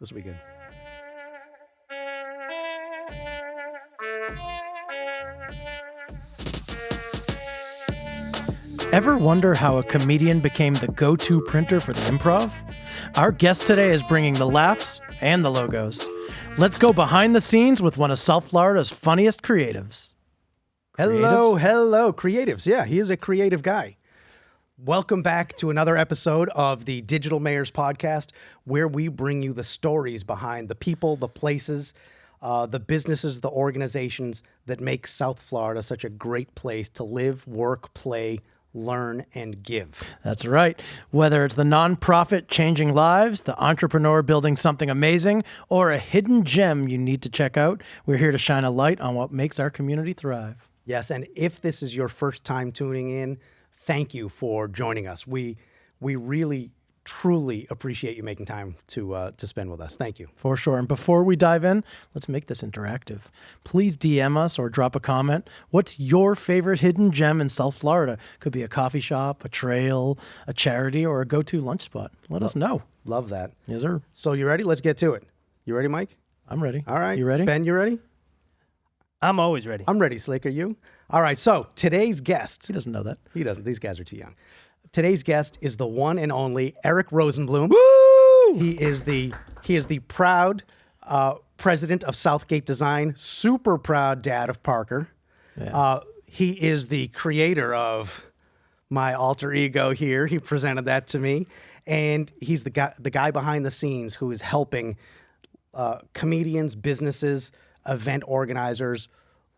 This will be good. Ever wonder how a comedian became the go-to printer for the improv? Our guest today is bringing the laughs and the logos. Let's go behind the scenes with one of South Florida's funniest creatives. Hello, creatives. Yeah, he is a creative guy. Welcome back to another episode of the Digital Mayors Podcast, where we bring you the stories behind the people, the places, the businesses, the organizations that make South Florida such a great place to live, work, play, learn, and give. That's right. Whether it's the nonprofit changing lives, the entrepreneur building something amazing, or a hidden gem you need to check out, we're here to shine a light on what makes our community thrive. Yes, and if this is your first time tuning in, thank you for joining us. We really, truly appreciate you making time to spend with us. Thank you. For sure. And before we dive in, let's make this interactive. Please DM us or drop a comment. What's your favorite hidden gem in South Florida? Could be a coffee shop, a trail, a charity, or a go-to lunch spot. Let us know. Love that. Yes, sir. So you ready? Let's get to it. You ready, Mike? I'm ready. All right. You ready? Ben, you ready? I'm always ready. I'm ready, Slick. Are you? All right. So today's guest. He doesn't know that. He doesn't. These guys are too young. Today's guest is the one and only Eric Rosenblum. Woo! He is the proud president of Southgate Design, super proud dad of Parker. Yeah. He is the creator of my alter ego here. He presented that to me, and he's the guy behind the scenes who is helping comedians, businesses, event organizers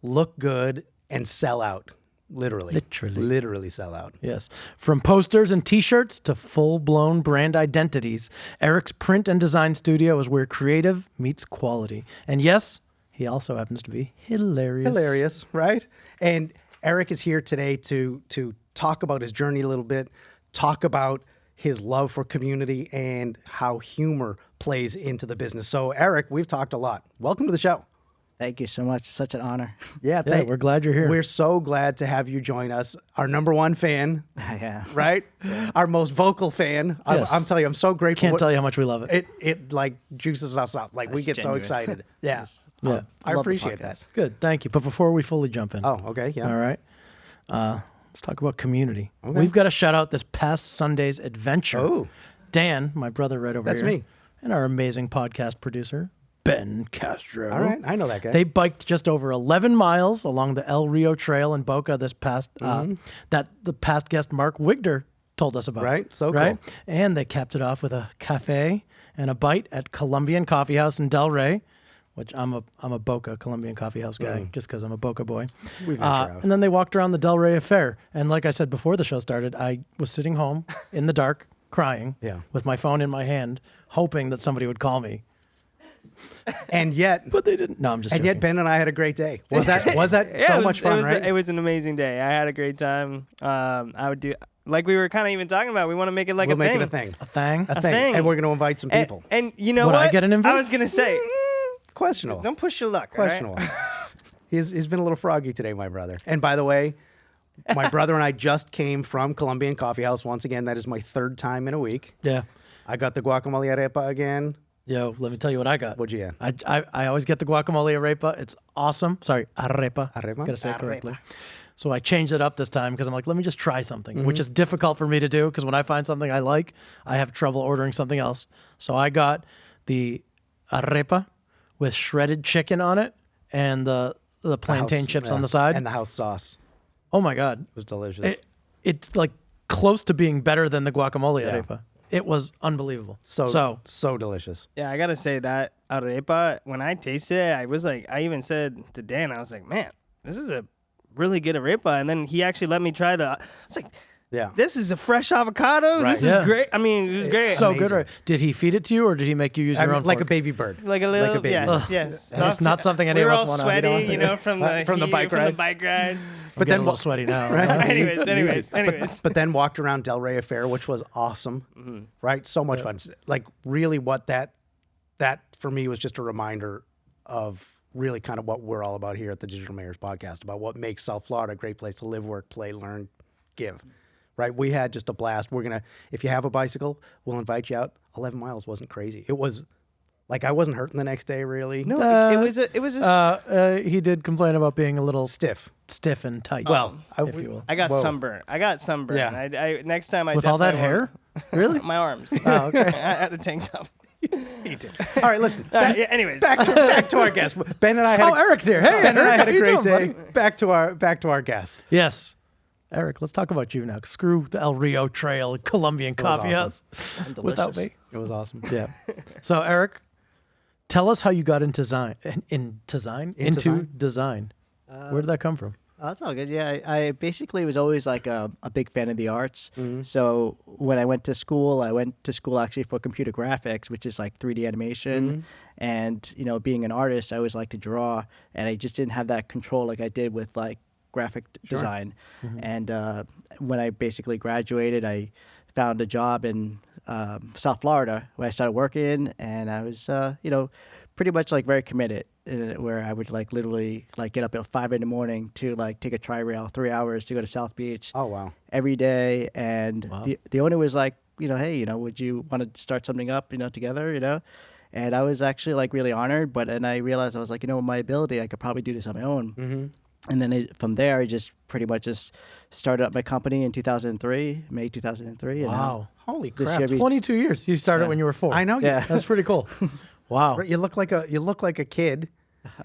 look good and sell out. Literally sell out. Yes. From posters and t-shirts to full-blown brand identities, Eric's print and design studio is where creative meets quality. And yes, he also happens to be hilarious. Hilarious, right? And Eric is here today to talk about his journey a little bit, talk about his love for community and how humor plays into the business. So Eric, we've talked a lot. Welcome to the show. Thank you so much. Such an honor. Yeah, We're glad you're here. We're so glad to have you join us. Our number one fan, Yeah. right? Our most vocal fan. Yes. I'm telling you, I'm so grateful. Can't tell you how much we love it. It like juices us up. Like we That's get so genuine. excited. Yeah. Yeah. I Love the appreciate podcast. that. Good. Thank you. But before we fully jump in. Oh, okay. Yeah. All right. Let's talk about community. Okay. We've got to shout out this past Sunday's adventure. Oh. Dan, my brother right over That's here. me. And our amazing podcast producer, Ben Castro. All right. I know that guy. They biked just over 11 miles along the El Rio Trail in Boca this past, that the past guest Mark Wigder told us about. Right. So Right? cool. And they capped it off with a cafe and a bite at Colombian Coffee House in Delray, which I'm a Boca Colombian Coffee House guy just because I'm a Boca boy. We venture out. And then they walked around the Delray Affair. And like I said before the show started, I was sitting home in the dark crying Yeah. with my phone in my hand, hoping that somebody would call me. And yet, But they didn't. No, I'm just and joking. yet Ben and I had a great day. Was that Yeah, so it was, much fun, it was, right? It was an amazing day. I had a great time. I would do, like we were kind of even talking about, we want to make it like we'll a make thing. it a thing. A thing? A thing. thing. And we're going to invite some people. And you know Would what? I get an invite? I was going to say, Questionable. don't push your luck. all right? Questionable. He's been a little froggy today, my brother. And by the way, my brother and I just came from Colombian Coffee House. Once again, that is my third time in a week. Yeah. I got the guacamole arepa again. Yo, let me tell you what I got. What'd you get? I always get the guacamole arepa. It's awesome. Sorry, arepa. Arepa? Gotta say it Arepa. correctly. So I changed it up this time because I'm like, let me just try something, which is difficult for me to do because when I find something I like, I have trouble ordering something else. So I got the arepa with shredded chicken on it and the plantain House- chips yeah. on the side. And the house sauce. Oh my God. It was delicious. It's like close to being better than the guacamole Yeah. arepa. It was unbelievable. so delicious. Yeah, I got to say that arepa, when I tasted it, I was like, I even said to Dan, I was like, man, this is a really good arepa. And then he actually let me try I was like, Yeah. this is a fresh avocado. Right. This Yeah. is great. I mean, it was great. So amazing. good. Right? Did he feed it to you or did he make you use I your mean, own like a fork? baby bird. Like a little, Like a baby. yes, yes. It's not something any we of were us all wanna- sweaty, we don't- you know, from the From the heat, bike from ride. the bike ride. But then a little sweaty now. Right? anyways. But then walked around Delray Affair, which was awesome. Right? So much fun. Like really what that for me was just a reminder of really kind of what we're all about here at the Digital Mayors Podcast, about what makes South Florida a great place to live, work, play, learn, give. Right? We had just a blast. We're going to, if you have a bicycle, we'll invite you out. 11 miles wasn't crazy. It was Like I wasn't hurting the next day really. No, it was He did complain about being a little Stiff. and tight. Well, if you will. I got Whoa. sunburn. Yeah. I next time I With all that definitely hair? Really? my arms. Oh, okay. I had a tank top. He did. All right, listen. Yeah, anyways, Back to our guest. Ben and I had Eric's here. Hey, Ben and I Eric, had how a you great doing, day. buddy? Back to our guest. Yes. Eric, let's talk about you now. Screw the El Rio Trail, Colombian coffee awesome. house without me. It was awesome. Yeah. So, Eric, tell us how you got into design. Where did that come from? Oh, that's all good. Yeah, I basically was always like a big fan of the arts. So when I went to school actually for computer graphics, which is like 3D animation. And, you know, being an artist, I always like to draw. And I just didn't have that control like I did with like graphic design. And when I basically graduated, I found a job in South Florida where I started working. And I was, you know, pretty much like very committed. Where I would like literally like get up at 5 a.m. to like take a tri-rail 3 hours to go to South Beach. Oh wow. Every day, and Wow. the owner was like, you know, hey, you know, would you want to start something up, you know, together, you know? And I was actually like really honored, but then I realized I was like, you know, with my ability, I could probably do this on my own. And then from there, I just pretty much just started up my company in 2003, May 2003. And Wow. Holy this crap. year 22 years. You started when you were 4. I know. Yeah. That's pretty cool. Wow. You look like a kid,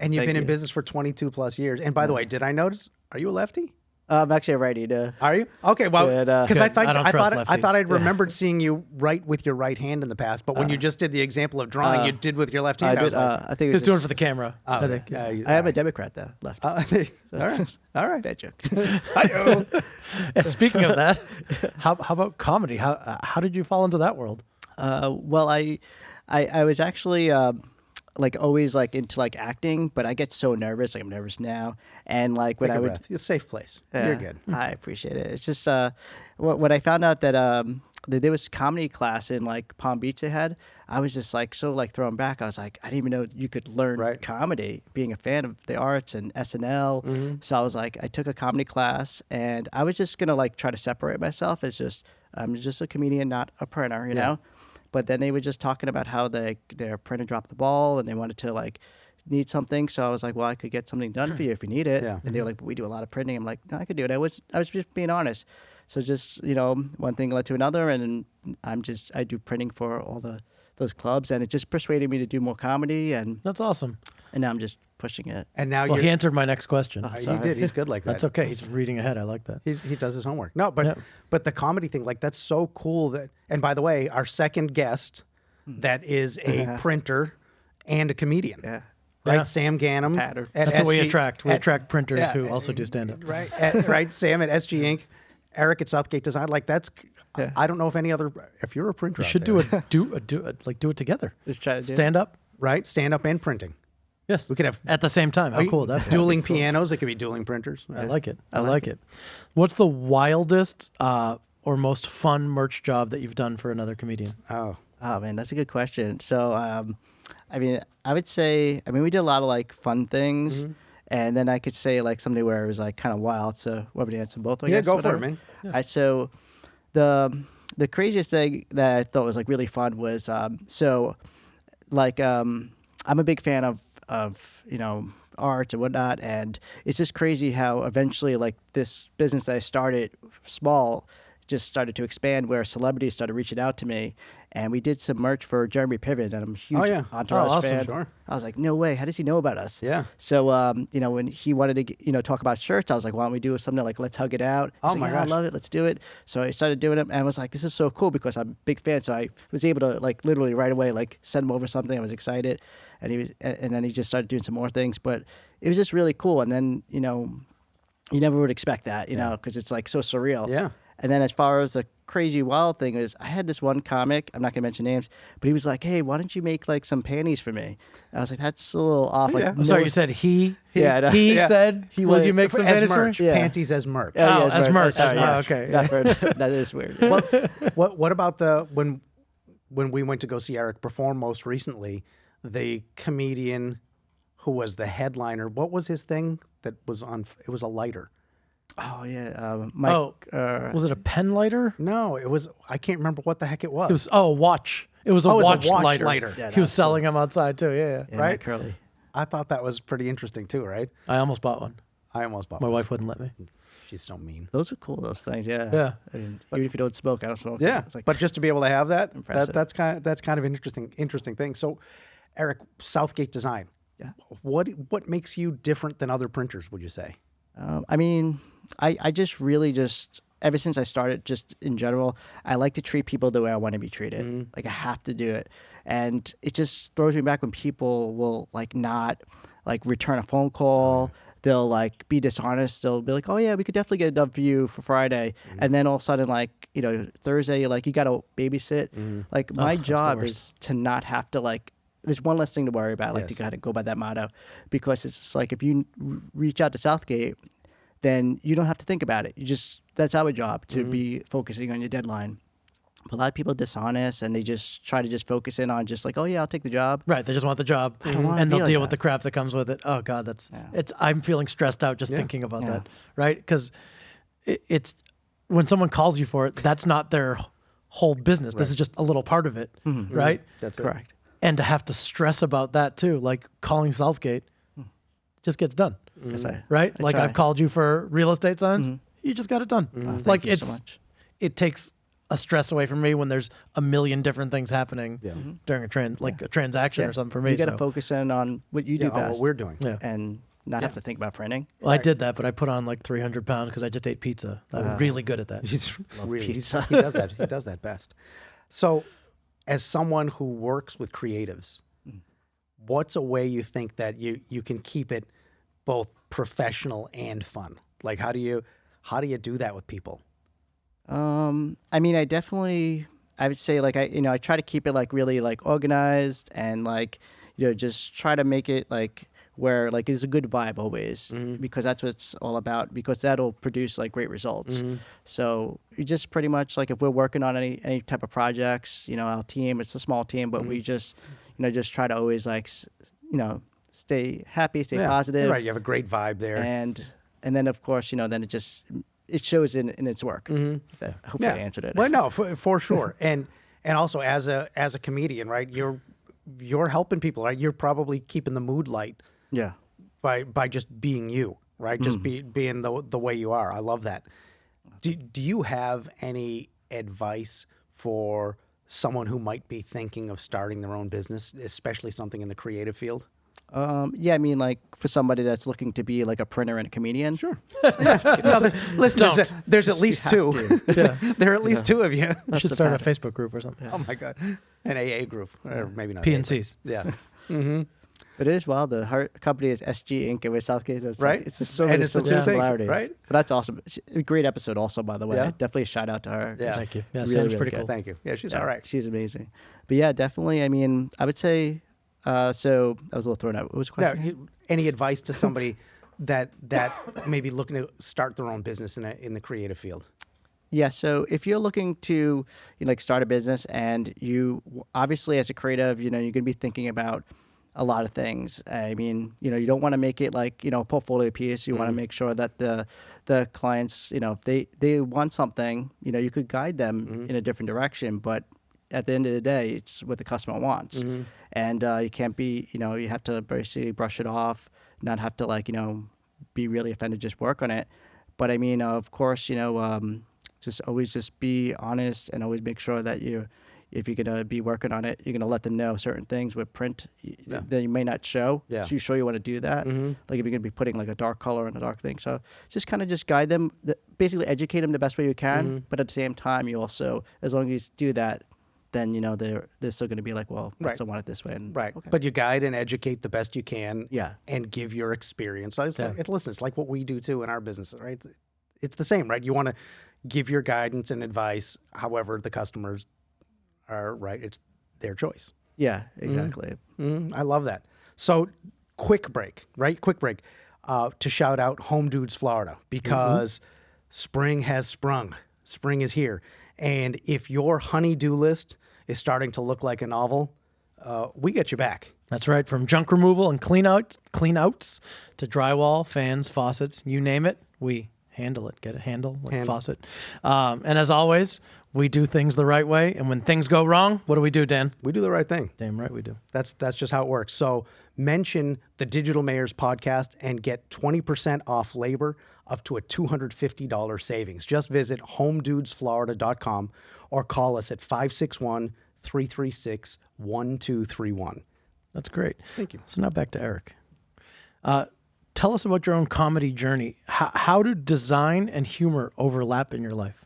and you've Thank been in you. business for 22 plus years. And by the way, did I notice? Are you a lefty? I'm actually a righty. Are you? Okay, well, Good, because I Good. I don't trust thought lefties. I'd remembered seeing you write with your right hand in the past, but when you just did the example of drawing, you did with your left hand. I was like, I think it He was was doing it just- for the camera. oh, I think. yeah, I am a Democrat though, left. all right. Bad joke. Hi-yo. And speaking of that, how about comedy? How did you fall into that world? Well, I was actually like always like into like acting, but I get so nervous. Like I'm nervous now, and like when Take I a would, breath. It's a safe place. Yeah, You're good. I appreciate it. It's just when I found out that that there was comedy class in like Palm Beach they had, I was just like so like thrown back. I was like, I didn't even know you could learn Right. comedy, being a fan of the arts and SNL. So I was like, I took a comedy class, and I was just gonna like try to separate myself as just I'm just a comedian, not a printer, you know. But then they were just talking about how their printer dropped the ball and they wanted to like need something. So I was like, well, I could get something done for you if you need it. Yeah. And they were like, but we do a lot of printing. I'm like, no, I could do it. I was just being honest. So just, you know, one thing led to another, and I do printing for all those clubs, and it just persuaded me to do more comedy, and That's awesome. now I'm just pushing it. And now Well, you're. he answered my next question. He sorry. did. He's good like that. That's okay. He's reading ahead. I like that. He does his homework. No, but Yeah. but the comedy thing, like that's so cool. That and by the way, our second guest that is a printer and a comedian. Yeah. Right, Yeah. Sam Gannum. Patter. at That's what we SG attract. We at- attract printers yeah, who also do stand up. Right, right. Sam at SG Inc. Eric at Southgate Design. Like that's. Yeah. I don't know if any other. If you're a printer, We out should there, do it together. Just try to do Stand up. right, stand up and printing. Yes. We could have At the same time. How cool would that be? dueling pianos. It could be dueling printers. I like it. I like it. What's the wildest or most fun merch job that you've done for another comedian? Oh, Oh man, that's a good question. So, I mean, I would say, I mean, we did a lot of like fun things, and then I could say like something where it was like kind of wild. So, what would you answer both? I yeah, guess, go whatever. for it, man. All right, so the craziest thing that I thought was like really fun was so like I'm a big fan of you know art and whatnot, and it's just crazy how eventually like this business that I started small just started to expand where celebrities started reaching out to me, and we did some merch for Jeremy Piven, and I'm a huge yeah. Entourage Oh, awesome. fan. Sure. I was like, no way, how does he know about us? Yeah. So, you know, when he wanted to, you know, talk about shirts, I was like, why don't we do something like Let's Hug It Out? He's Oh, like, my yeah, I gosh. love it. Let's do it. So I started doing it, and I was like, this is so cool because I'm a big fan. So I was able to like literally right away like send him over something. I was excited, and then he just started doing some more things. But it was just really cool. And then you know, you never would expect that, you know, because it's like so surreal. Yeah. And then as far as the crazy wild thing is, I had this one comic, I'm not gonna mention names, but he was like, hey, why don't you make like some panties for me? And I was like, that's a little off. Like, yeah. I'm sorry, you said he. Yeah, I know. He Yeah. said, He "Will wanted- you make some as panties for me?" merch, Yeah. panties as merch. Oh, yeah, as merch. Sorry, Oh, yeah. okay. Not for- that is weird. What about the when we went to go see Eric perform most recently, the comedian who was the headliner, what was his thing that was on? It was a lighter. Oh yeah, Mike. Was it a pen lighter? No, it was. I can't remember what the heck it was. It was a watch. It was a Oh, it's a watch watch lighter. lighter. Yeah, He was that's selling them outside too. Yeah, Yeah, Right? Curly. I thought that was pretty interesting too, right? I almost bought one. I almost bought My one. wife wouldn't let me. She's so mean. Those are cool. Those things. Yeah. Yeah. I mean, even if you don't smoke, I don't smoke. Yeah, It's like, but just to be able to have that, Impressive. that's kind of an interesting thing. So, Eric, Southgate Design. Yeah. What makes you different than other printers? Would you say? I mean, I just really just ever since I started, just in general, I like to treat people the way I want to be treated. Like I have to do it, and it just throws me back when people will like not like return a phone call. They'll like be dishonest. They'll be like, "Oh yeah, we could definitely get it done for you for Friday," and then all of a sudden, like Thursday, like you got to babysit. Like my that's the job worst. is to not have to like. There's one less thing to worry about. I like Yes. to kind of go by that motto, because it's just like if you reach out to Southgate, then you don't have to think about it. That's our job to be focusing on your deadline. But a lot of people are dishonest and they just try to just focus in on just like, oh yeah, I'll take the job. Right, they just want the job, don't wanna and be they'll like deal with that. the crap that comes with it. Oh God, I'm feeling stressed out just thinking about Yeah. that, right? Because it's when someone calls you for it, that's not their whole business. This is just a little part of it, right? That's Correct. And to have to stress about that too, like calling Southgate, just gets done, Yes, right? I Like try. I've called you for real estate signs, you just got it done. Like Thank you so much. it takes a stress away from me when there's a million different things happening during a a transaction or something for me. You got to So, focus in on what you do yeah, best what we're doing. yeah. and not have to think about printing. Well, I did that, but I put on like 300 pounds because I just ate pizza. I'm really good at that. He's really pizza. he does that. He does that best. So, as someone who works with creatives, what's a way you think that you can keep it both professional and fun? Like how do you do that with people? I mean, I would say like I try to keep it like really like organized and like just try to make it like where like it's a good vibe always, because that's what it's all about, because that'll produce like great results. So you just pretty much like if we're working on any type of projects, our team, it's a small team, but we just just try to always like stay happy, stay Yeah, positive, you're right. You have a great vibe there. and then of course then it shows in its work. Hopefully I answered it. Well, no, for sure. And also as a comedian, right? You're helping people, right? You're probably keeping the mood light Yeah. by just being you, right? Just being the way you are. I love that. Do you have any advice for someone who might be thinking of starting their own business, especially something in the creative field? Yeah, I mean, like for somebody that's looking to be like a printer and a comedian. Sure. No, listen, there's at least two. Yeah. There are at least two of you. You should start a Facebook group or something. Oh my God, an AA group, or maybe not. PNCs. Yeah. But it is wild. The company is SG Inc. and with Southgate. It's Right. Like, it's just so And many it's the two things, similarities. right? But that's awesome. A great episode also, by the way. Yeah. Definitely a shout out to her. Yeah. Thank you. Yeah, Really, Sam's really pretty good. cool. Thank you. Yeah, she's Yeah, all right. She's amazing. But yeah, definitely. I mean, I would say, so I was a little thrown out. What was the Now, question? any advice to somebody that may be looking to start their own business in the creative field? Yeah, so if you're looking to like start a business, and you obviously as a creative, you're going to be thinking about a lot of things. I mean, you don't want to make it like a portfolio piece. You want to make sure that the clients, if they want something, you could guide them in a different direction. But at the end of the day, it's what the customer wants, and you can't be, you have to basically brush it off, not have to like be really offended, just work on it. But I mean, of course, just always just be honest and always make sure that if you're going to be working on it, you're going to let them know certain things with print that you may not show. Yeah. So you sure you want to do that. Like if you're going to be putting like a dark color and a dark thing. So just kind of just guide them, basically educate them the best way you can. But at the same time, you also, as long as you do that, then, they're still going to be like, well, I Right. still want it this way. And, Right. Okay. But you guide and educate the best you can. Yeah. And give your experience. So listen, it's like what we do too in our business, right? It's the same, right? You want to give your guidance and advice. However, the customers are right. It's their choice. Yeah, exactly. I love that. So quick break, right? Quick break to shout out Home Dudes, Florida, because spring has sprung. Spring is here. And if your honey-do list is starting to look like a novel, we get you back. That's right. From junk removal and clean outs to drywall, fans, faucets, you name it, we handle it. Get a handle, like faucet. And as always, we do things the right way. And when things go wrong, what do we do, Dan? We do the right thing. Damn right we do. That's just how it works. So mention the Digital Mayors podcast and get 20% off labor up to a $250 savings. Just visit homedudesflorida.com or call us at 561-336-1231. That's great. Thank you. So now back to Eric. Tell us about your own comedy journey. How do design and humor overlap in your life?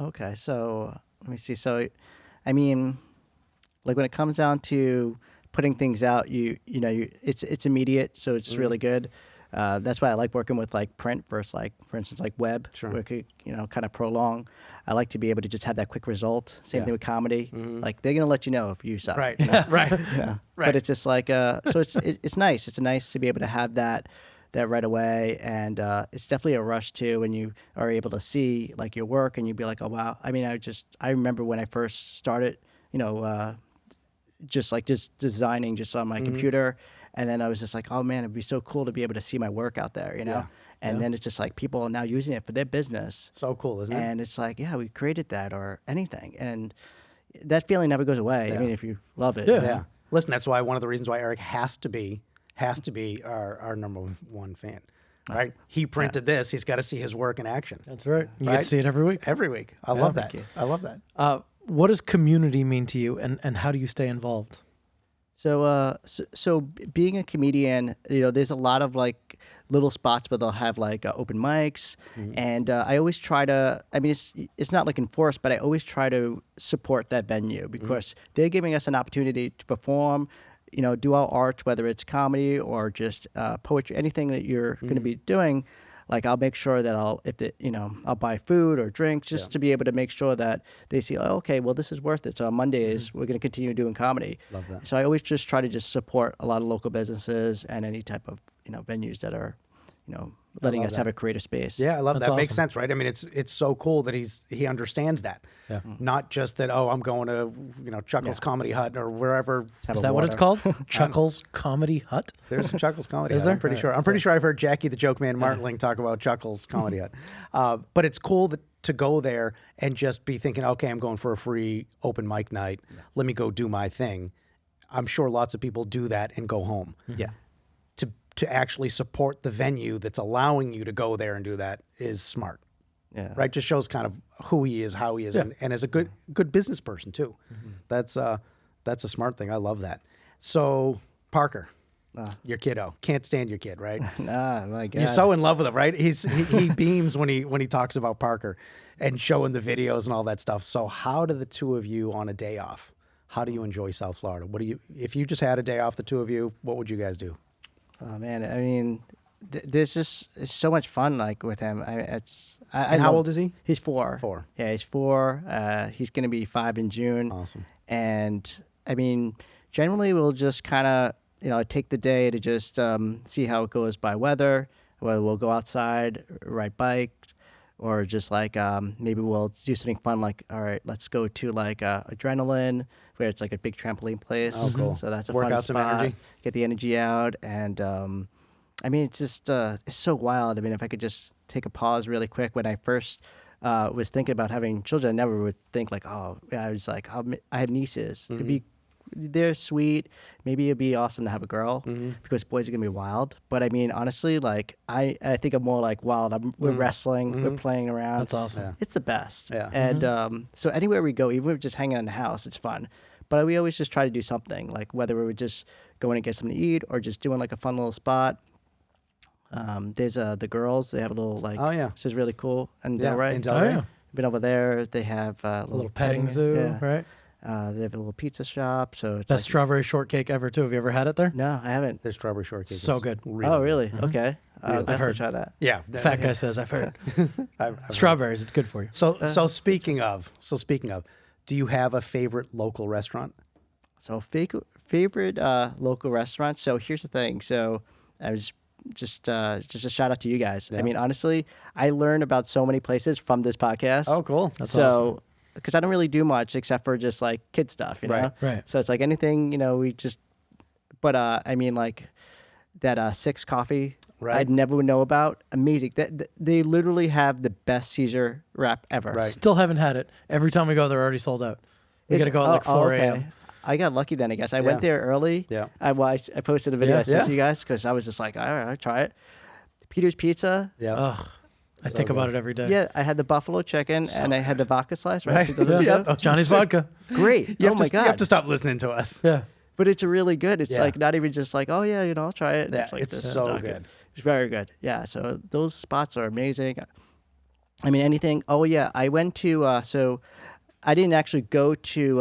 Okay, so let me see. So, I mean, like when it comes down to putting things out, it's immediate, so it's really good. That's why I like working with like print versus like, for instance, like web, where it could, kind of prolong. I like to be able to just have that quick result. Same thing with comedy. Like they're gonna let you know if you suck. Right. Right. Right. But it's just like, so it's nice. It's nice to be able to have that right away, and it's definitely a rush too when you are able to see like your work and you'd be like, oh wow. I mean, I remember when I first started, just designing just on my computer. And then I was just like, oh man, it'd be so cool to be able to see my work out there, Yeah. And then it's just like people are now using it for their business. So cool, isn't it? And it's like, yeah, we created that or anything. And that feeling never goes away. I mean, if you love it. Yeah. Listen, that's why one of the reasons why Eric has to be our number one fan. Right? He printed this. He's got to see his work in action. That's right. You get to see it every week. Every week. I love that. you. I love that. What does community mean to you, and how do you stay involved? So, so being a comedian, there's a lot of like little spots where they'll have like open mics, and I always try to. I mean, it's not like enforced, but I always try to support that venue because they're giving us an opportunity to perform, do our art, whether it's comedy or just poetry, anything that you're going to be doing. Like I'll make sure that I'll buy food or drinks just to be able to make sure that they see, oh, okay, well, this is worth it. So on Mondays, we're going to continue doing comedy. Love that. So I always just try to support a lot of local businesses and any type of, venues that are, letting us have a creative space. Yeah, I love That's that. Makes awesome. sense, right? I mean, it's so cool that he understands that. Yeah. Not just that, oh, I'm going to, Chuckles Comedy Hut or wherever. Is that what it's called? Chuckles Comedy Hut? There's a Chuckles Comedy Is Hut. there? I'm pretty sure. I'm pretty sure I've heard Jackie the Joke Man Martling talk about Chuckles Comedy Hut. But it's cool to go there and just be thinking, okay, I'm going for a free open mic night. Let me go do my thing. I'm sure lots of people do that and go home. Yeah. To actually support the venue that's allowing you to go there and do that is smart. Yeah. Right? Just shows kind of who he is, how he is, and as a good business person too. That's a smart thing. I love that. So Parker, your kiddo, can't stand your kid, right? Nah, my God. You're so in love with him, right? He beams when he talks about Parker and showing the videos and all that stuff. So how do the two of you on a day off? How do you enjoy South Florida? If you just had a day off, the two of you, what would you guys do? Oh man, I mean, there's just it's so much fun like with him. And how old is he? He's 4. 4. Yeah, he's 4. He's gonna be 5 in June. Awesome. And I mean, generally we'll just kind of take the day to just see how it goes by weather. Whether we'll go outside, ride bikes, or just like maybe we'll do something fun like, all right, let's go to like Adrenaline, where it's like a big trampoline place. Oh, cool. So that's a Work fun out some spot. energy. Get the energy out, and I mean, it's just it's so wild. I mean, if I could just take a pause really quick, when I first was thinking about having children, I never would think like, oh, I was like, I have nieces. They're sweet. Maybe it'd be awesome to have a girl because boys are gonna be wild. But I mean, honestly, like I think I'm more like wild. We're wrestling, we're playing around. That's awesome. Yeah. It's the best. Yeah. And so anywhere we go, even if we're just hanging in the house, it's fun. But we always just try to do something, like whether we were just going to get something to eat or just doing like a fun little spot. There's the girls. They have a little like. Oh, yeah. This is really cool. And Yeah, right. in Delray. Been over there. They have A little petting zoo, yeah. right? They have a little pizza shop. So it's Best like, strawberry shortcake ever, too. Have you ever had it there? no, I haven't. Their strawberry shortcake. So is good. Oh, really? Okay. I'll I've definitely heard. try that. Yeah. Fat guy says, I've heard. I've heard. Strawberries, it's good for you. So speaking of, do you have a favorite local restaurant? So favorite local restaurant. So here's the thing. So I was just a shout out to you guys. I mean, honestly, I learned about so many places from this podcast. Oh, cool. That's so awesome. because I don't really do much except for just like kid stuff, you know. Right, right. So it's like anything, we just. But I mean, like that 6 Coffee. Right. I'd never know about. Amazing. They literally have the best Caesar wrap ever. Right. Still haven't had it. Every time we go, they're already sold out. We got to go at like 4 a.m. I got lucky then, I guess. I went there early. Yeah. I posted a video Yeah. I sent Yeah. you guys because I was just like, all right, I'll try it. Peter's Pizza. Yeah. Ugh. I think about it every day. Yeah, I had the buffalo chicken and I had the vodka slice, right? Right. Those are the Yeah. two? Johnny's vodka. Great. You Oh have my to, God. You have to stop listening to us. Yeah. But it's really good. It's Yeah. like not even just like, oh yeah, I'll try it. Yeah, like it's this so stuff. good. It's very good. Yeah. So those spots are amazing. I mean, anything. Oh yeah, I went to. So I didn't actually go to.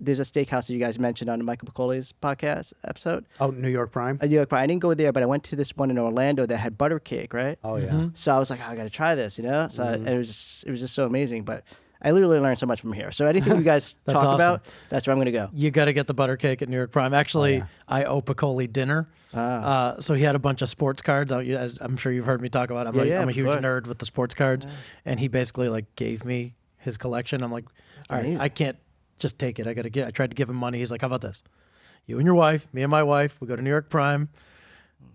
There's a steakhouse that you guys mentioned on Michael Picoli's podcast episode. Oh, New York Prime. New York Prime. I didn't go there, but I went to this one in Orlando that had butter cake, right? Oh yeah. So I was like, oh, I got to try this, So and it was just so amazing. But I literally learned so much from here. So anything you guys That's talk awesome. about, that's where I'm going to go. You got to get the butter cake at New York Prime. Actually, I owe Piccoli dinner. So he had a bunch of sports cards. As I'm sure you've heard me talk about. I'm a of huge course. nerd with the sports cards, and he basically like gave me his collection. I'm like, all right, amazing. I can't just take it. I tried to give him money. He's like, how about this? You and your wife, me and my wife, we go to New York Prime.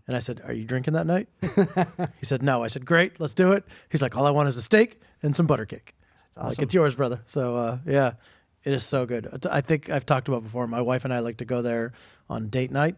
And I said, are you drinking that night? He said, no. I said, great, let's do it. He's like, all I want is a steak and some butter cake. That's awesome. Like, it's yours, brother. So, yeah, it is so good. I think I've talked about before, my wife and I like to go there on date night,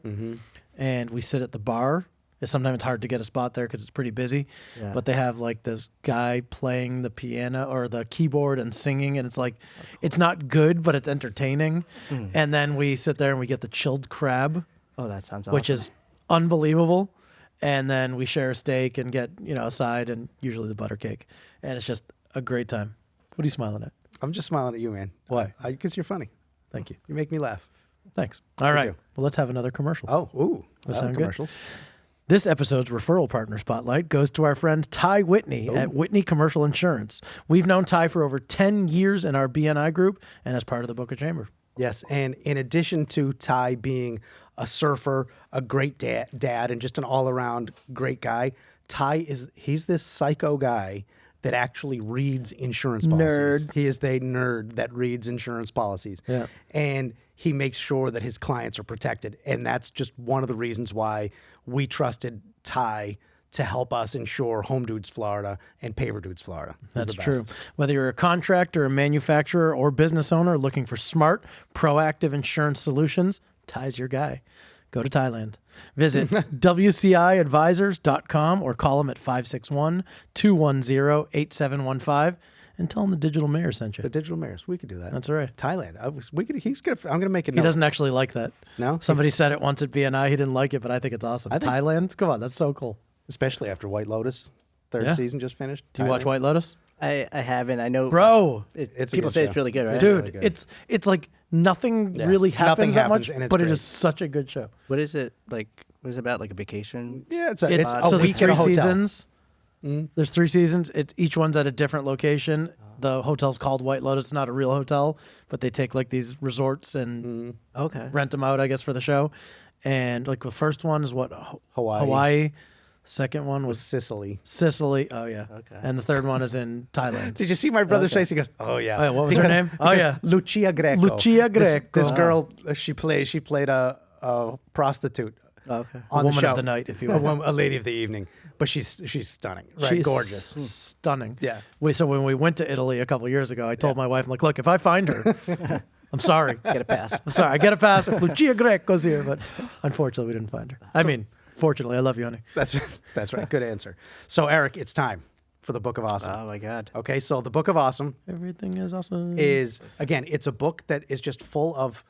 and we sit at the bar. Sometimes it's hard to get a spot there because it's pretty busy, but they have like this guy playing the piano or the keyboard and singing, and it's like, it's not good, but it's entertaining. And then we sit there and we get the chilled crab, Oh, that sounds awesome. which is unbelievable. And then we share a steak and get, a side and usually the butter cake. And it's just a great time. What are you smiling at? I'm just smiling at you, man. Why? Because you're funny. Thank you. You make me laugh. Thanks. All right. do. Well, let's have another commercial. Oh, ooh. That I like sound good? commercials. This episode's referral partner spotlight goes to our friend Ty Whitney at Whitney Commercial Insurance. We've known Ty for over 10 years in our BNI group and as part of the Boca Chamber. Yes, and in addition to Ty being a surfer, a great dad, and just an all-around great guy, he's this psycho guy that actually reads insurance policies. Nerd. He is the nerd that reads insurance policies. Yeah. And he makes sure that his clients are protected. And that's just one of the reasons why we trusted Ty to help us insure Home Dudes Florida and Paver Dudes Florida. He's That's the best. true. Whether you're a contractor, a manufacturer, or business owner looking for smart, proactive insurance solutions, Ty's your guy. Go to Thailand. Visit WCIadvisors.com or call them at 561-210-8715 and tell them the Digital Mayor sent you. The Digital Mayors. We could do that. That's all right. Thailand. I'm going to make a note. He doesn't actually like that. No? Somebody said it once at BNI. He didn't like it, but I think it's awesome. Thailand? Come on, that's so cool. Especially after White Lotus. Third Yeah. season just finished. Do you watch Thailand. White Lotus? I haven't. I know. Bro, It's a people good say show. it's really good, right? dude, really good. it's like nothing really Nothing happens that happens, much, and it's but it great. is such a good show. What is it like? What is it about? Like a vacation? Yeah, it's So a there's week at a 3 hotel. seasons. There's 3 seasons. Each one's at a different location. The hotel's called White Lotus. It's not a real hotel, but they take like these resorts and Okay. rent them out, I guess, for the show. And like the first one is what Hawaii. Hawaii. Second one Was was Sicily. Sicily. Oh yeah. Okay. And the third one is in Thailand. Did you see my brother's face? He goes, "Oh yeah." Oh, yeah, what was her name? Oh, yeah. Lucia Greco. Lucia Greco. This girl, she played a prostitute Okay. on Woman the show. of the night, if you a, will. a lady of the evening. But she's stunning, right? She's Gorgeous. stunning. Yeah. So when we went to Italy a couple years ago, I told my wife, I'm like, look, if I find her, I'm sorry. Get a pass. I'm sorry. I get a pass if Lucia Greco's here, but unfortunately we didn't find her. I mean, fortunately, I love you, honey. That's right. Good answer. So Eric, it's time for the Book of Awesome. Oh my God. Okay, so the Book of Awesome Everything is awesome. is, again, it's a book that is just full of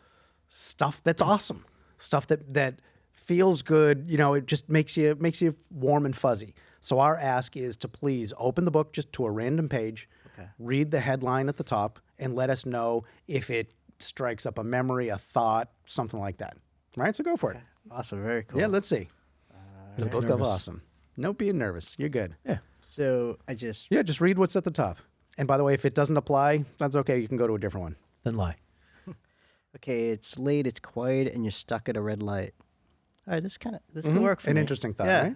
stuff that's awesome, stuff that feels good. It just makes you warm and fuzzy. So our ask is to please open the book just to a random page, read the headline at the top, and let us know if it strikes up a memory, a thought, something like that. Right? So go for it. Awesome. Very cool. Yeah, let's see. The Looks Book of nervous. Awesome. No being nervous. You're good. Yeah. So I just. Yeah, just read what's at the top. And by the way, if it doesn't apply, that's okay. You can go to a different one. Then lie. Okay, it's late, it's quiet, and you're stuck at a red light. All right, this can work for An me. interesting thought, yeah.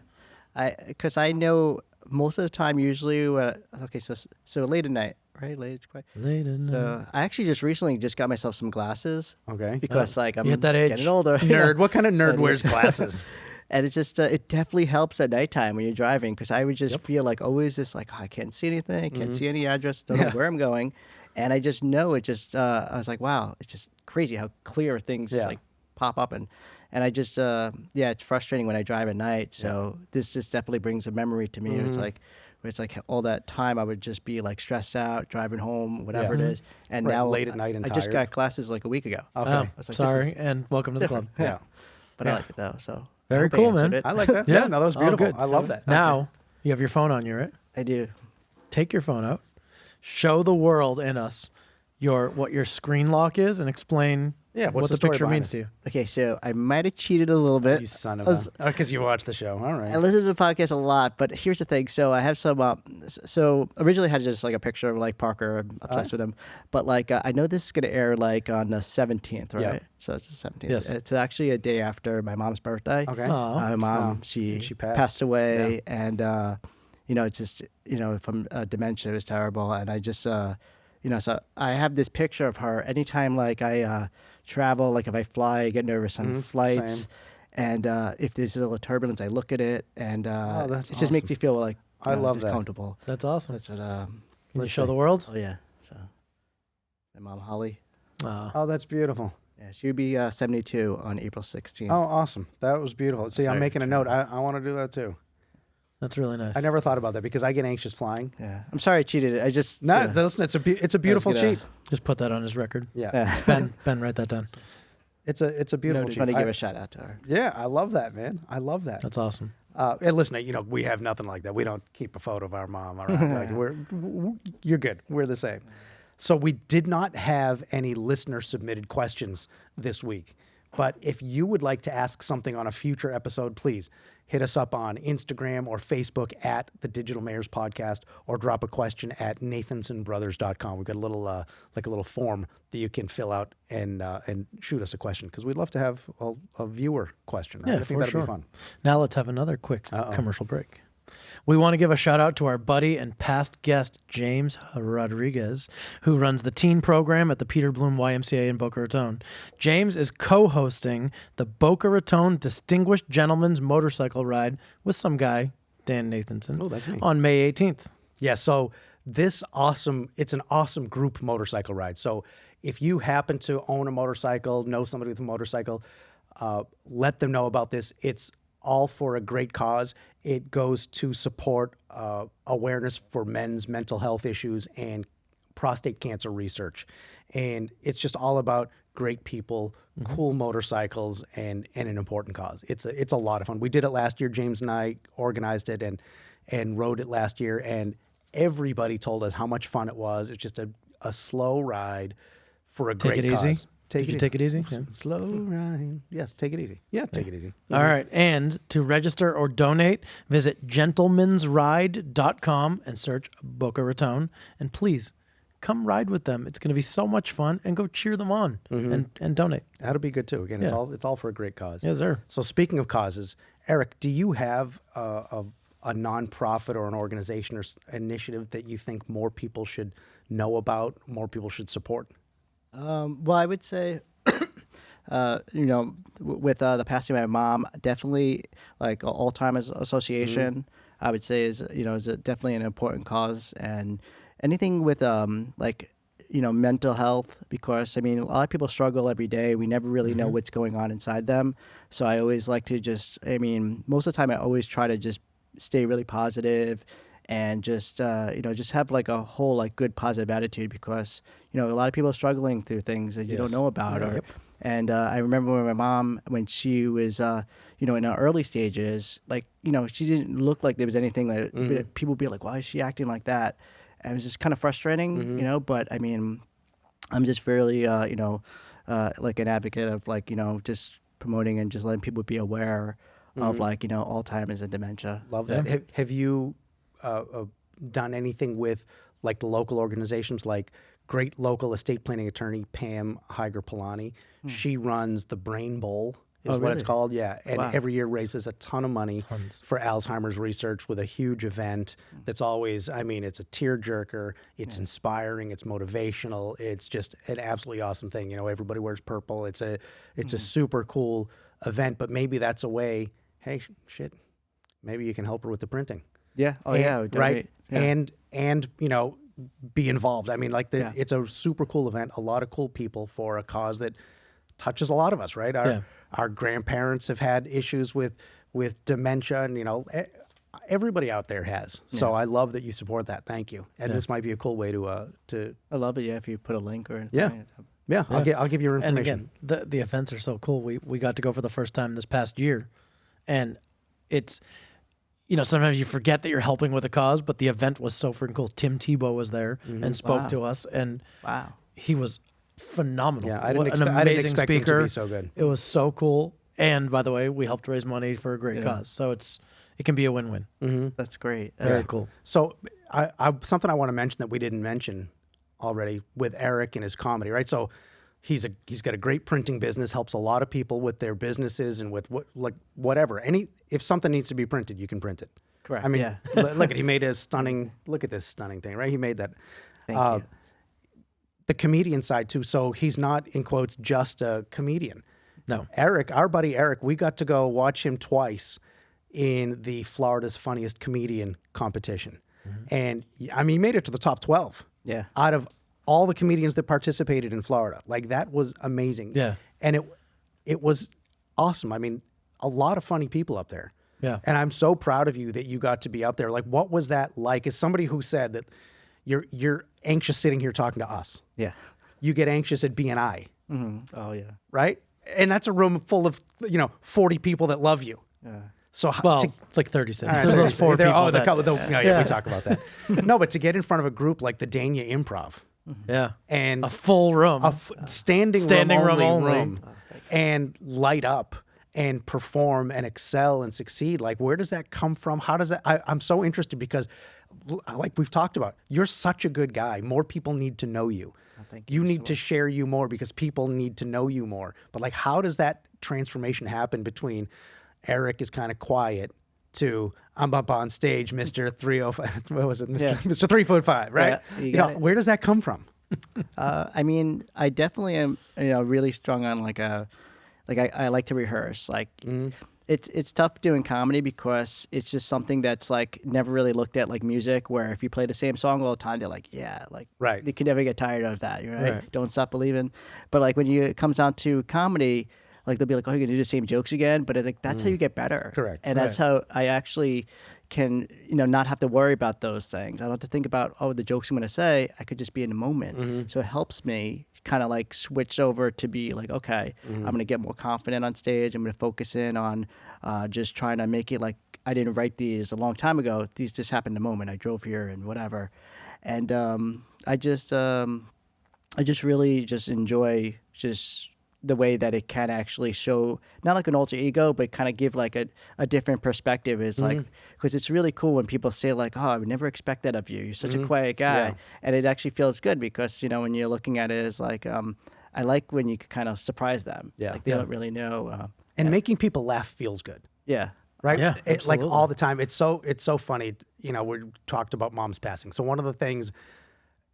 right? Because I know most of the time, usually, so late at night, right? Late, it's quiet. Late at night. So I actually just recently got myself some glasses Okay. because like I'm You hit that age. getting older. Nerd. What kind of nerd wears glasses? And it just it definitely helps at nighttime when you're driving, because I would just feel like always just like, oh, I can't see anything, can't see any address, don't know where I'm going, and I just know it. Just I was like, wow, it's just crazy how clear things like pop up, and I just it's frustrating when I drive at night. So this just definitely brings a memory to me. It's like all that time I would just be like stressed out driving home, whatever it is, and now late at night and I just got glasses like a week ago. Okay, Oh, I was like, sorry, this is and welcome to the club. yeah. but I like it though. So Very I hope I cool, answered man. it. I like that. Yeah. No, that was Oh, beautiful. good. I love that. Now you have your phone on you, right? I do. Take your phone out, show the world and us what your screen lock is, and explain what's what the the story picture behind means it? to you. Okay, so I might have cheated a little bit. You son of I was- a... Because you watch the show. All right. I listen to the podcast a lot, but here's the thing. So I have some. So originally I had just like a picture of like Parker. I'm obsessed with him, but like I know this is gonna air like on the 17th, right? Yeah. So it's the 17th. Yes. It's actually a day after my mom's birthday. Okay. Aw. My mom, She she passed. passed away, and it's just from dementia, it was terrible, and I just so I have this picture of her anytime like I travel, like if I fly, I get nervous on flights. same. And if there's a little turbulence, I look at it, and that's it just makes me feel like I love just that. comfortable. That's awesome. That's what. Can you let's show see. the world? Oh yeah. So my mom Holly, Oh, that's beautiful. yeah, she'll be 72 on April 16th. Oh, awesome. That was beautiful. See, I'm Sorry, making a note. I want to do that too. That's really nice. I never thought about that because I get anxious flying. Yeah, I'm sorry I cheated. I just No, listen, it's a beautiful gonna- cheat. Just put that on his record. Yeah. Ben, write that down. It's a beautiful just cheat. want to give a shout out to her. Yeah, I love that, man. I love that. That's awesome. And listen, we have nothing like that. We don't keep a photo of our mom around. You're good. We're the same. So we did not have any listener submitted questions this week. But if you would like to ask something on a future episode, please hit us up on Instagram or Facebook at the Digital Mayors Podcast, or drop a question at nathansonbrothers.com. We've got a little form that you can fill out and shoot us a question, because we'd love to have a viewer question. Right? Yeah, I think for that'd sure. be fun. Now let's have another quick commercial break. We want to give a shout out to our buddy and past guest, James Rodriguez, who runs the teen program at the Peter Bloom YMCA in Boca Raton. James is co-hosting the Boca Raton Distinguished Gentleman's Motorcycle Ride with some guy, Dan Nathanson, Oh, that's me. on May 18th. Yeah, so it's an awesome group motorcycle ride. So if you happen to own a motorcycle, know somebody with a motorcycle, let them know about this. It's all for a great cause. It goes to support awareness for men's mental health issues and prostate cancer research. And it's just all about great people, cool motorcycles, and an important cause. It's a lot of fun. We did it last year. James and I organized it and rode it last year, and everybody told us how much fun it was. It's just a slow ride for a great cause. Take it easy. Did you take it easy? Yeah. Slow ride. Yes, take it easy. Yeah, take it easy. All right. And to register or donate, visit gentlemansride.com and search Boca Raton. And please come ride with them. It's going to be so much fun, and go cheer them on and donate. That'll be good too. Again, it's Yeah. all for a great cause. Yes, sir. So speaking of causes, Eric, do you have a nonprofit or an organization or initiative that you think more people should know about, more people should support? Well, I would say, with the passing of my mom, definitely like Alzheimer's Association, I would say is definitely an important cause, and anything with mental health, because I mean a lot of people struggle every day. We never really know what's going on inside them. So I always like to most of the time I always try to just stay really positive and just have like a whole like good positive attitude, because a lot of people are struggling through things that you don't know about. And I remember when my mom, when she was in her early stages, like she didn't look like there was anything that people would be like, why is she acting like that? And it was just kind of frustrating, but I mean, I'm just really like an advocate of like just promoting and just letting people be aware of like Alzheimer's and dementia. Love that. Have you done anything with like the local organizations, like great local estate planning attorney Pam Higer-Polani? She runs the Brain Bowl, is what it's really? called. Yeah, and every year raises a ton of money for Alzheimer's research with a huge event that's always, I mean, it's a tearjerker, it's inspiring, it's motivational, it's just an absolutely awesome thing. Everybody wears purple. It's a super cool event, but maybe that's a way. hey, shit, maybe you can help her with the printing. Yeah. Oh, And- yeah. right. Yeah. And you know, be involved. I mean, like Yeah. it's a super cool event. A lot of cool people for a cause that touches a lot of us. Right. Our grandparents have had issues with dementia, and you know, everybody out there has. So I love that you support that. Thank you. And this might be a cool way to I love it. Yeah. If you put a link or anything. yeah. I'll give you your And information. again, the events are so cool. We got to go for the first time this past year, and it's, you know, sometimes you forget that you're helping with a cause, but the event was so freaking cool. Tim Tebow was there and spoke Wow. to us, and Wow. he was phenomenal. Yeah, I What didn't an expect amazing him to speaker. be so good. It was so cool. And by the way, we helped raise money for a great cause, so it can be a win-win. That's great. Very cool. So I something I want to mention that we didn't mention already with Eric and his comedy, right? So he's got a great printing business, helps a lot of people with their businesses and with whatever. If something needs to be printed, you can print it. Correct. I mean, Yeah. look at he made a stunning. Look at this stunning thing, right? He made that. Thank you. The comedian side too. So he's not in quotes just a comedian. No. Eric, our buddy Eric, we got to go watch him twice in the Florida's Funniest Comedian competition. And I mean, he made it to the top 12 Yeah. out of all the comedians that participated in Florida. Like that was amazing. Yeah. And it was awesome. I mean, a lot of funny people up there. Yeah. And I'm so proud of you that you got to be up there. Like, what was that like? As somebody who said that you're anxious sitting here talking to us. Yeah. You get anxious at BNI, Oh, yeah. right? And that's a room full of 40 people that love you. Yeah. So Well, to, like 36. all right, There's those 4 there- people. oh, the that- couple. We talk about that. No, but to get in front of a group like the Dania Improv yeah. and A full room. standing room only. room and light up and perform and excel and succeed. Like, where does that come from? How does that? I'm so interested because, like we've talked about, you're such a good guy. More people need to know you. thank You need to share you more because people need to know you more. But like, how does that transformation happen between Eric is kind of quiet to I'm up on stage, Mr. 305, what was it? Mr. 3 foot 5, right? Yeah, you got it. Where does that come from? I mean, I definitely am, really strong on I like to rehearse. Like, it's tough doing comedy because it's just something that's like never really looked at like music. Where if you play the same song all the time, they're like, yeah, like Right. You can never get tired of that, right? Right. Don't stop believing. But like when it comes down to comedy, like they'll be like, oh, you're gonna do the same jokes again. But like that's how you get better. Correct. And that's how I actually can not have to worry about those things. I don't have to think about the jokes I'm going to say. I could just be in the moment. So it helps me kind of like switch over to be like, okay, I'm going to get more confident on stage. I'm going to focus in on just trying to make it like I didn't write these a long time ago. These just happened in the moment. I drove here and whatever. And I just really just enjoy just the way that it can actually show not like an alter ego, but kind of give like a different perspective. Is like, because it's really cool when people say like, oh, I would never expect that of you. You're such a quiet guy. Yeah. And it actually feels good because, when you're looking at it as like, I like when you can kind of surprise them. Yeah. Like they don't really know. And making people laugh feels good. Yeah. Right? Yeah, Like absolutely. all the time. It's so funny. We talked about mom's passing. So one of the things,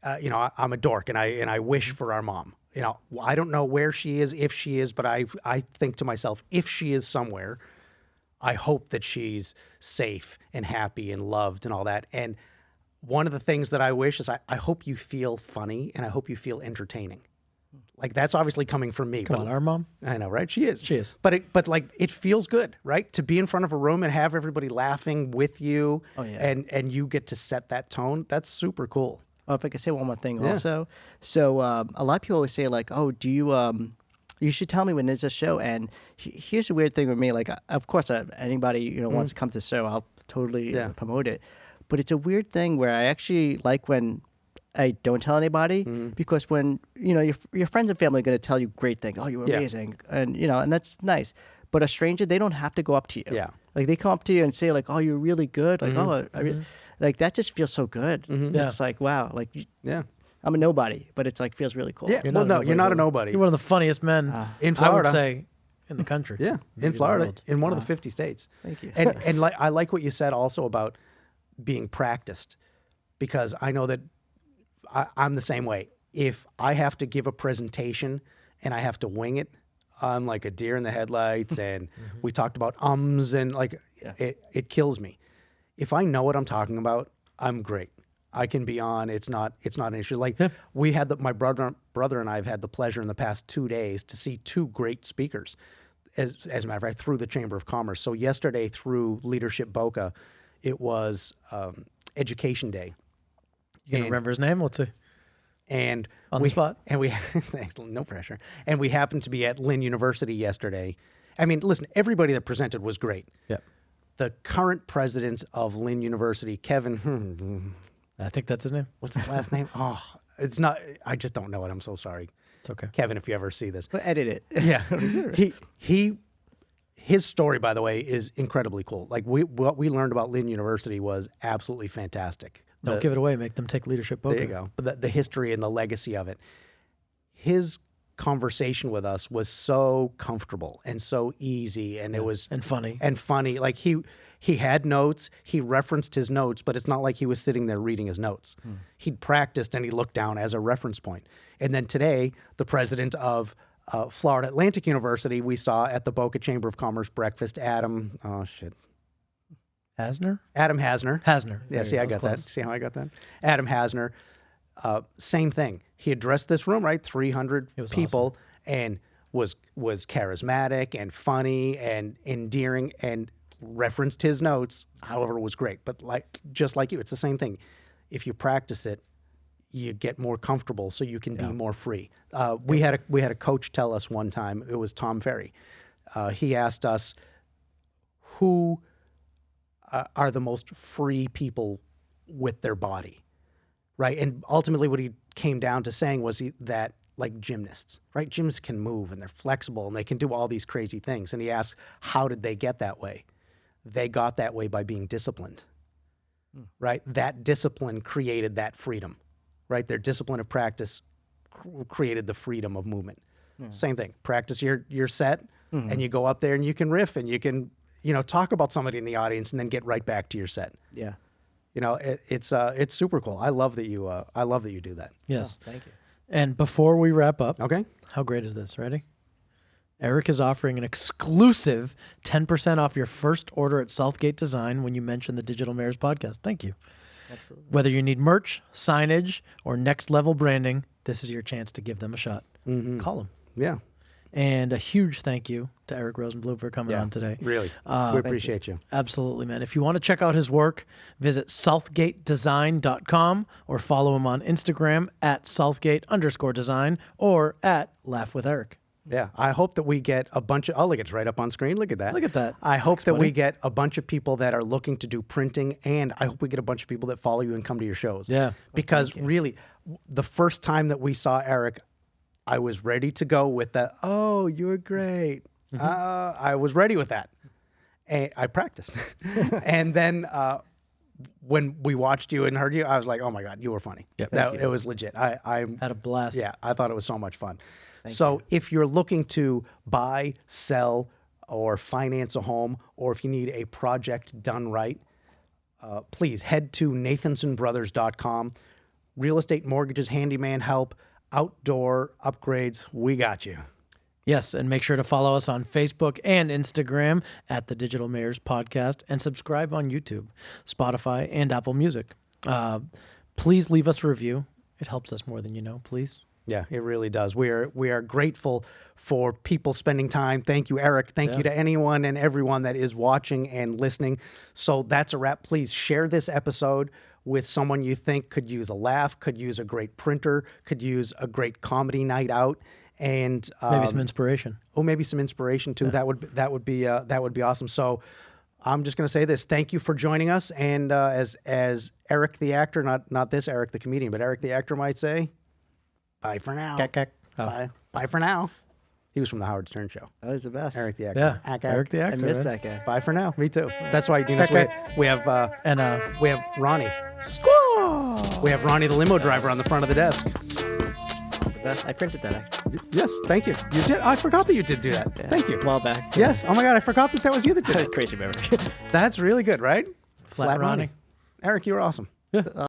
I'm a dork and I wish for our mom. I don't know where she is, if she is, but I think to myself, if she is somewhere, I hope that she's safe and happy and loved and all that. And one of the things that I wish is I hope you feel funny and I hope you feel entertaining. Like that's obviously coming from me. Come on, our mom. I know, right? She is. She is. But it feels good, right? To be in front of a room and have everybody laughing with you. Oh, yeah. And you get to set that tone. That's super cool. Oh, if I could say one more thing also. So a lot of people always say like, oh, do you you should tell me when there's a show. And here's the weird thing with me. Like, of course, anybody wants to come to the show, I'll totally promote it. But it's a weird thing where I actually like when I don't tell anybody because when your friends and family are going to tell you great things. Oh, you're amazing, and and that's nice. But a stranger, they don't have to go up to you. Yeah. Like they come up to you and say like, oh, you're really good. Like like that just feels so good. Yeah. It's like wow, like Yeah. I'm a nobody, but it's like feels really cool. Yeah. You're Well, not a no, you're not a nobody. You're one of the funniest men In I would Florida. say, in the country. Yeah. Maybe In the Florida, world. in one of the 50 states. Thank you. And like I like what you said also about being practiced, because I know that I'm the same way. If I have to give a presentation and I have to wing it, I'm like a deer in the headlights, and we talked about ums, and like it kills me. If I know what I'm talking about, I'm great. I can be on. It's not an issue. Like we had my brother and I have had the pleasure in the past 2 days to see two great speakers. As a matter of fact, through the Chamber of Commerce. So yesterday through Leadership Boca, it was Education Day. You can remember his name? Let's see. And on the spot. And we thanks, no pressure. And we happened to be at Lynn University yesterday. I mean, listen, everybody that presented was great. Yeah. The current president of Lynn University, Kevin. I think that's his name. What's his last name? Oh, it's not. I just don't know it. I'm so sorry. It's okay, Kevin. If you ever see this, We'll edit it. yeah. His story, by the way, is incredibly cool. Like what we learned about Lynn University was absolutely fantastic. Don't give it away. Make them take Leadership Boca. There you go. The history and the legacy of it. His conversation with us was so comfortable and so easy, and it was funny. Like he had notes, he referenced his notes, but it's not like he was sitting there reading his notes. He'd practiced and he looked down as a reference point. And then today, the president of Florida Atlantic University, we saw at the Boca Chamber of Commerce breakfast, Adam Hasner. Yeah, see, I got that. See how I got that? Adam Hasner. Same thing. He addressed this room, right? 300 people, awesome. And was charismatic and funny and endearing and referenced his notes. However, it was great. But just like you, it's the same thing. If you practice it, you get more comfortable, so you can be more free. We had a coach tell us one time. It was Tom Ferry. He asked us, who are the most free people with their body, right? And ultimately what he came down to saying was that like gymnasts, right? Gymnasts can move and they're flexible and they can do all these crazy things. And he asked, how did they get that way? They got that way by being disciplined, right? That discipline created that freedom, right? Their discipline of practice created the freedom of movement. Same thing. Practice your set and you go up there and you can riff and you can, talk about somebody in the audience and then get right back to your set. Yeah. It's super cool. I love that you do that. Yes. Oh, thank you. And before we wrap up, Okay. how great is this? Ready? Eric is offering an exclusive 10% off your first order at Southgate Design when you mention the Digital Mayors podcast. Thank you. Absolutely. Whether you need merch, signage, or next level branding, this is your chance to give them a shot. Call them. Yeah. And a huge thank you to Eric Rosenblum for coming on today. Really. We appreciate you. Absolutely, man. If you want to check out his work, visit southgatedesign.com or follow him on Instagram at southgate_design or at Laugh with Eric. Yeah. I hope that we get a bunch of, look, it's right up on screen. Look at that. Look at that. I hope that buddy. we get a bunch of people that are looking to do printing, and I hope we get a bunch of people that follow you and come to your shows. Yeah. Because really, the first time that we saw Eric, I was ready to go with that. Oh, you were great. I was ready with that. And I practiced. And then when we watched you and heard you, I was like, oh my God, you were funny. Yep. It was legit. I Had a blast. Yeah, I thought it was so much fun. So if you're looking to buy, sell, or finance a home, or if you need a project done right, please head to nathansonbrothers.com. Real estate, mortgages, handyman help, outdoor upgrades, we got you. Yes, and make sure to follow us on Facebook and Instagram at the Digital Mayors Podcast and subscribe on YouTube, Spotify, and Apple Music. Please leave us a review. It helps us more than you know, please. Yeah, it really does. We are grateful for people spending time. Thank you, Eric. Thank you to anyone and everyone that is watching and listening. So that's a wrap. Please share this episode with someone you think could use a laugh, could use a great printer, could use a great comedy night out, and Maybe some inspiration. maybe some inspiration too. That would be awesome. So I'm just going to say this: thank you for joining us. And as Eric the actor, not this Eric the comedian, but Eric the actor might say, bye for now. Bye for now. He was from the Howard Stern Show. That was the best. Eric the actor. Yeah, Eric the actor. I missed man. that guy. Bye for now. Me too. That's why we have Ronnie. Squaw! We have Ronnie the limo driver on the front of the desk. I printed that. Yes, thank you. You did. I forgot that you did do that. Yeah. Thank you. A while back. Yes. Oh my God, I forgot that was you that did it. Crazy memory. That's really good, right? Flat Ronnie. Eric, you were awesome. Yeah.